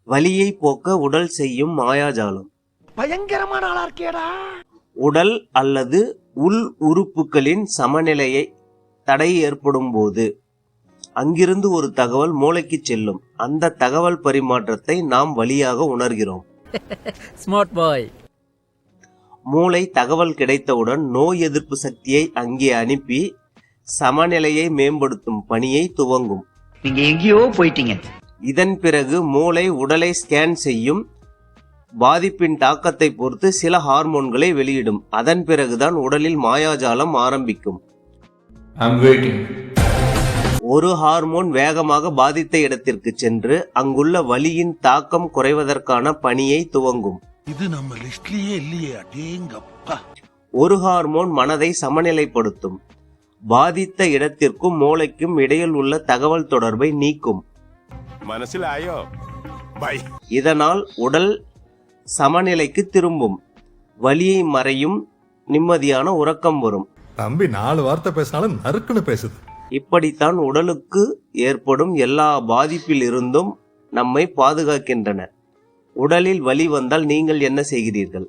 வலியை போக்க உடல் செய்யும் மாயாஜாலம். பயங்கரமான ஆளா இருக்கேடா. உடல் அல்லது உள் உறுப்புகளின் சமநிலையை தடை ஏற்படும் போது அங்கிருந்து ஒரு தகவல் மூளைக்கு செல்லும். அந்த தகவல் பரிமாற்றத்தை நாம் வலியாக உணர்கிறோம். Smart boy. மூளை தகவல் கிடைத்தவுடன் நோய் எதிர்ப்பு சக்தியை அங்கே அனுப்பி சமநிலையை மேம்படுத்தும் பணியை துவங்கும். நீங்க எங்கேயோ போயிட்டீங்க. இதன் பிறகு மூளை உடலை ஸ்கேன் செய்யும். பாதிப்பின் தாக்கத்தை பொறுத்து சில ஹார்மோன்களை வெளியிடும். அதன் பிறகுதான் உடலில் மாயாஜாலம் ஆரம்பிக்கும். ஒரு ஹார்மோன் வேகமாக பாதித்த இடத்திற்கு சென்று அங்குள்ள வலியின் தாக்கம் குறைவதற்கான பணியை துவங்கும். இது நம்ம லிஸ்ட்லயே இல்லையே. அடேங்கப்பா. ஒரு ஹார்மோன் மனதை சமநிலைப்படுத்தும். பாதித்த இடத்திற்கும் மூளைக்கும் இடையில் உள்ள தகவல் தொடர்பை நீக்கும். மனசிலாயோ பை. இதனால் உடல் சமநிலைக்கு திரும்பும். வலியை மறையும். நிம்மதியான உறக்கம் வரும். தம்பி 4 வார்த்தை பேசினாலும் நறுக்குன்னு பேசுது. இப்படித்தான் உடலுக்கு ஏற்படும் எல்லா பாதிப்பில் இருந்தும் நம்மை பாதுகாக்கின்றன. உடலில் வலி வந்தால் நீங்கள் என்ன செய்கிறீர்கள்?